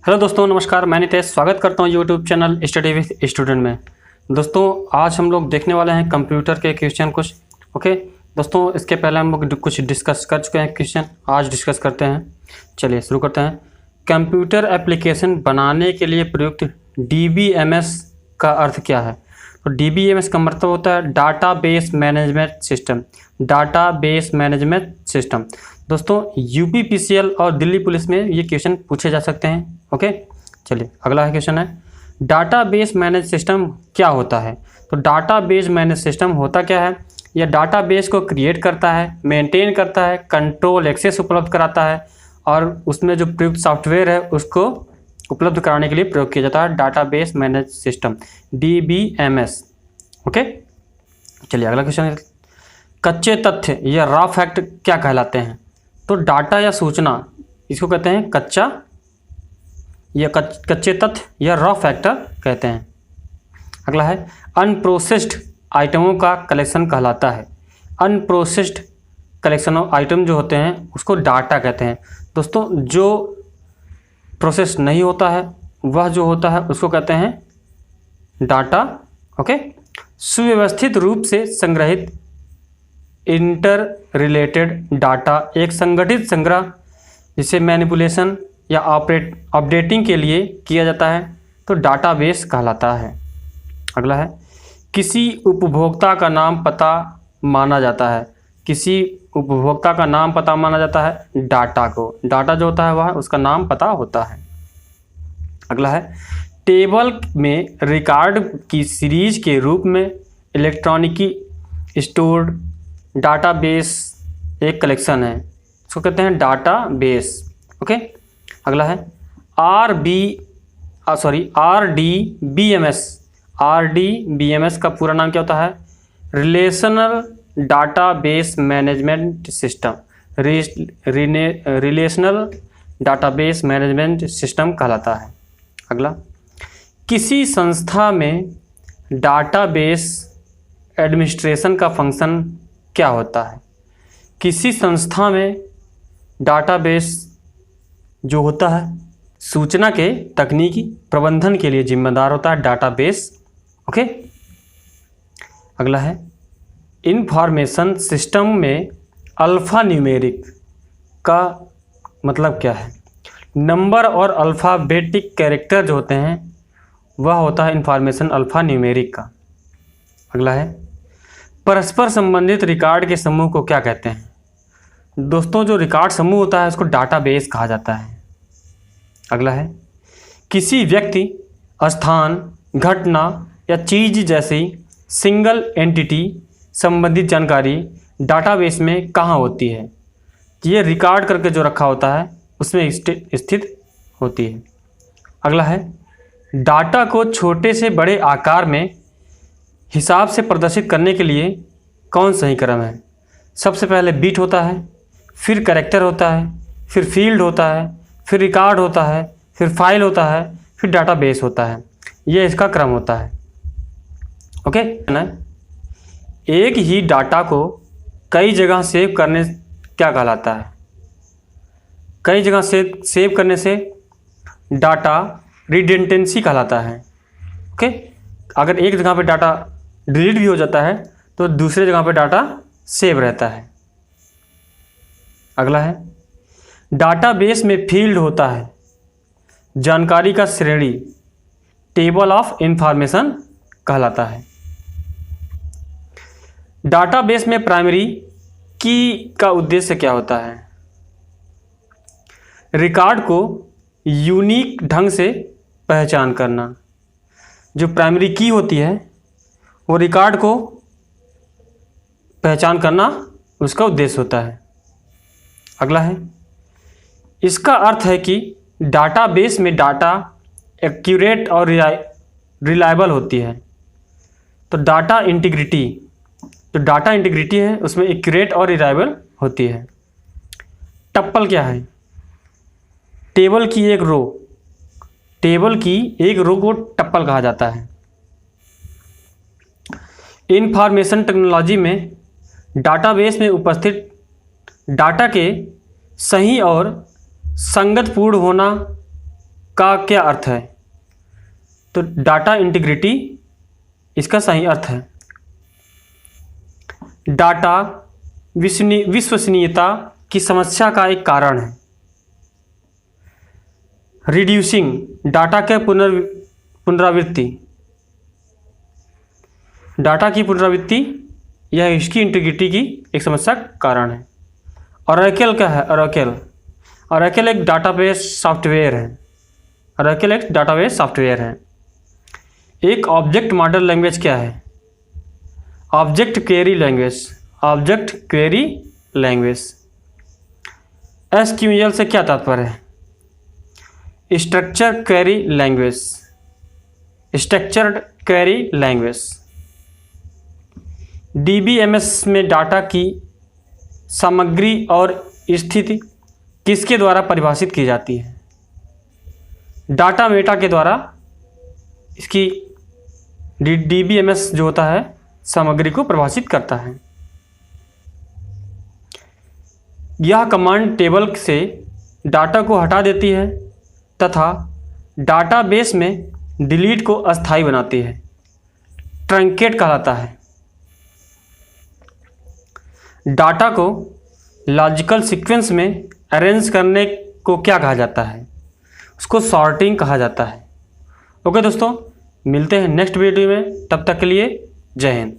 Hello दोस्तों, नमस्कार। मैं नितेश स्वागत करता हूं YouTube channel study with student में। दोस्तों, आज हम लोग देखने वाले हैं कंप्यूटर के क्वेश्चन कुछ। ओके दोस्तों, इसके पहले हम लोग कुछ डिस्कस कर चुके हैं क्वेश्चन, आज डिस्कस करते हैं। चलिए शुरू करते हैं। कंप्यूटर एप्लीकेशन बनाने के लिए प्रयुक्त DBMS का अर्थ क्या है? तो DBMS का मतलब होता है database management system. Database management system दोस्तों UPPCL और दिल्ली पुलिस में ये क्वेश्चन पूछे जा सकते हैं। ओके, चलिए अगला क्वेश्चन है, डाटाबेस मैनेज सिस्टम क्या होता है? तो डाटाबेस मैनेज सिस्टम होता क्या है? यह डाटाबेस को क्रिएट करता है, मेंटेन करता है, कंट्रोल एक्सेस उपलब्ध कराता है और उसमें जो प्रयुक्त सॉफ्टवेयर है उसको उपलब्ध कराने के लिए प्रयोग किया जाता है database manage system DBMS। Okay, चलिए अगला क्वेश्चन है, कच्चे तथ्य या रॉ फैक्ट क्या कहलाते हैं? तो डाटा या सूचना, इसको कहते हैं कच्चा या कच्चे तथ्य या रॉ फैक्टर कहते हैं। अगला है, अनप्रोसेस्ड आइटमों का कलेक्शन कहलाता है। अनप्रोसेस्ड कलेक्शन ऑफ आइटम जो होते हैं उसको डाटा कहते हैं। दोस्तों, जो प्रोसेस नहीं होता है वह जो होता है उसको कहते हैं डाटा। ओके, सुव्यवस्थित रूप से संग्रहित इंटर रिलेटेड डाटा एक संगठित संग्रह जिसे मैनिपुलेशन या अपडेटिंग के लिए किया जाता है तो डाटाबेस कहलाता है। अगला है, किसी उपभोक्ता का नाम पता माना जाता है। किसी उपभोक्ता का नाम पता माना जाता है डाटा को। डाटा जो होता है वह उसका नाम पता होता है। अगला है, टेबल में रिकॉर्ड की सीरीज के रूप में इलेक्ट्रॉनिकी स्टोर्ड डाटाबेस एक कलेक्शन है, इसको कहते हैं डाटाबेस। ओके, अगला है RDBMS। RDBMS का पूरा नाम क्या होता है? Relational database management system. Relational database management system कहलाता है। अगला, किसी संस्था में डाटाबेस एडमिनिस्ट्रेशन का फंक्शन क्या होता है? किसी संस्था में डाटाबेस जो होता है सूचना के तकनीकी प्रबंधन के लिए जिम्मेदार होता है डाटाबेस। ओके, अगला है, इंफॉर्मेशन सिस्टम में अल्फ़ा न्यूमेरिक का मतलब क्या है? नंबर और अल्फ़ाबेटिक कैरेक्टर जो होते हैं वह होता है इंफॉर्मेशन अल्फ़ा न्यूमेरिक का। अगला है, परस्पर संबंधित रिकॉर्ड के समूह को क्या कहते हैं? दोस्तों, जो रिकॉर्ड समूह होता है उसको डाटाबेस कहा जाता है। अगला है, किसी व्यक्ति, स्थान, घटना या चीज़ जैसी सिंगल एंटिटी संबंधित जानकारी डाटाबेस में कहाँ होती है? ये रिकॉर्ड करके जो रखा होता है उसमें स्थित होती है। अगला है, डाटा को छोटे से बड़े आकार में हिसाब से प्रदर्शित करने के लिए कौन सही क्रम है? सबसे पहले बीट होता है, फिर कैरेक्टर होता है, फिर फील्ड होता है, फिर रिकॉर्ड होता है, फिर फाइल होता है, फिर डाटाबेस होता है। ये इसका क्रम होता है। ओके ना, एक ही डाटा को कई जगह सेव करने क्या कहलाता है? कई जगह सेव करने से डाटा रिडेंडेंसी कहलाता है। ओके, अगर एक जगह पे डाटा डिलीट भी हो जाता है तो दूसरे जगह पे डाटा सेव रहता है। अगला है, डाटाबेस में फील्ड होता है जानकारी का श्रेणी, टेबल ऑफ इंफॉर्मेशन कहलाता है। डाटाबेस में प्राइमरी की का उद्देश्य क्या होता है? रिकॉर्ड को यूनिक ढंग से पहचान करना। जो प्राइमरी की होती है वो रिकॉर्ड को पहचान करना उसका उद्देश्य होता है। अगला है, इसका अर्थ है कि डाटाबेस में डाटा एक्यूरेट और रिलायबल होती है। तो डाटा इंटीग्रिटी, जो डाटा इंटीग्रिटी है उसमें एक्यूरेट और रिलायबल होती है। टप्पल क्या है? टेबल की एक रो। टेबल की एक रो को टप्पल कहा जाता है। इंफॉर्मेशन टेक्नोलॉजी में डाटाबेस में उपस्थित डाटा के सही और संगतपूर्ण होना का क्या अर्थ है? तो डाटा इंटीग्रिटी इसका सही अर्थ है। डाटा विश्वसनीयता की समस्या का एक कारण है। रिड्यूसिंग डाटा के पुनरावृत्ति, डाटा की पुनरावृत्ति यह इसकी इंटीग्रिटी की एक समस्या का कारण है। ओरेकल क्या है? ओरेकल एक डाटाबेस सॉफ्टवेयर है। ओरेकल एक डाटाबेस सॉफ्टवेयर है। एक ऑब्जेक्ट मॉडल लैंग्वेज क्या है? Object query language. एसक्यूएल से क्या तात्पर्य है? Structured query language. डीबीएमएस में डाटा की सामग्री और स्थिति किसके द्वारा परिभाषित की जाती है? डाटा मेटा के द्वारा इसकी डीबीएमएस जो होता है सामग्री को परिभाषित करता है। यह कमांड टेबल से डाटा को हटा देती है तथा डाटाबेस में डिलीट को अस्थायी बनाती है। ट्रंकेट कहलाता है। डाटा को लॉजिकल सीक्वेंस में अरेंज करने को क्या कहा जाता है? उसको सॉर्टिंग कहा जाता है। ओके दोस्तों, मिलते हैं नेक्स्ट वीडियो में, तब तक के लिए जय हिंद।